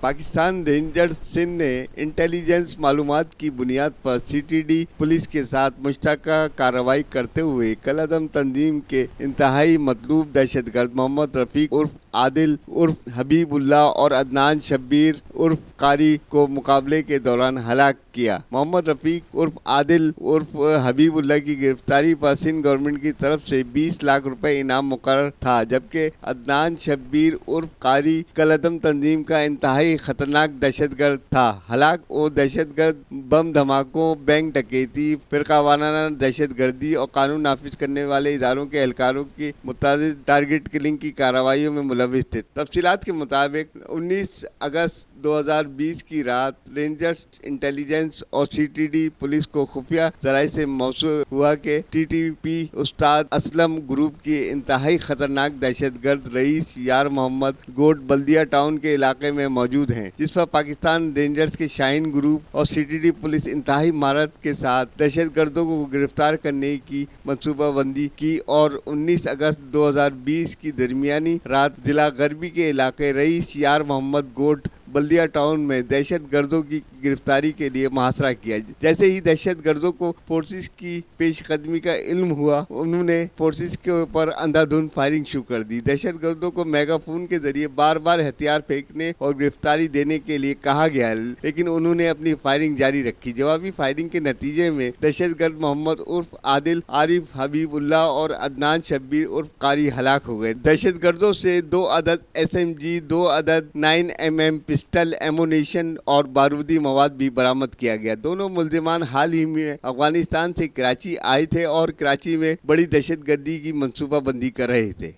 Pakistan rangers Sindh نے intelligence معلومات کی بنیاد پر CTD پولیس کے ساتھ مشترکہ کارروائی کرتے ہوئے کالعدم تنظیم کے انتہائی مطلوب دہشت گرد محمد رفیق عرف عادل عرف حبیب اللہ اور عدنان شبیر عرف قاری کو مقابلے کے دوران ہلاک کیا۔ محمد رفیق عرف عادل عرف حبیب اللہ کی گرفتاری پر سندھ گورنمنٹ کی طرف سے 20 لاکھ روپے انعام مقرر تھا، جبکہ عدنان شبیر عرف قاری کالعدم تنظیم کا انتہائی خطرناک دہشت گرد تھا۔ ہلاک وہ دہشت گرد بم دھماکوں، بینک ڈکیتی، فرقہ وارانہ دہشت گردی اور قانون نافذ کرنے والے اداروں کے اہلکاروں کی متعدد ٹارگٹ کلنگ کی کارروائیوں میں ملوث تھے۔ تفصیلات کے مطابق 19 اگست 2020 کی رات رینجرز انٹیلیجنس اور CTD پولیس کو خفیہ ذرائع سے موصول ہوا کہ TTP استاد اسلم گروپ کی انتہائی خطرناک دہشت گرد رئیس یار محمد گوٹ بلدیہ ٹاؤن کے علاقے میں موجود ہیں، جس پر پاکستان رینجرز کے شاہین گروپ اور CTD پولیس انتہائی مہارت کے ساتھ دہشت گردوں کو گرفتار کرنے کی منصوبہ بندی کی اور 19 اگست 2020 کی درمیانی رات ضلع غربی کے علاقے رئیس یار محمد گوٹ بلدیہ ٹاؤن میں دہشت گردوں کی گرفتاری کے لیے محاصرہ کیا۔ جیسے ہی دہشت گردوں کو فورسز کی پیش قدمی کا علم ہوا، انہوں نے فورسز کے اوپر اندھا دھند فائرنگ شروع کر دی۔ دہشت گردوں کو میگا فون کے ذریعے بار بار ہتھیار پھینکنے اور گرفتاری دینے کے لیے کہا گیا، لیکن انہوں نے اپنی فائرنگ جاری رکھی۔ جوابی فائرنگ کے نتیجے میں دہشت گرد محمد عرف عادل، عارف حبیب اللہ اور عدنان شبیر عرف قاری ہلاک ہو گئے۔ دہشت گردوں سے 2 عدد SMG، 2 عدد 9mm پسٹل، ایمونیشن اور بارودی مواد بھی برآمد کیا گیا۔ دونوں ملزمان حال ہی میں افغانستان سے کراچی آئے تھے اور کراچی میں بڑی دہشت گردی کی منصوبہ بندی کر رہے تھے۔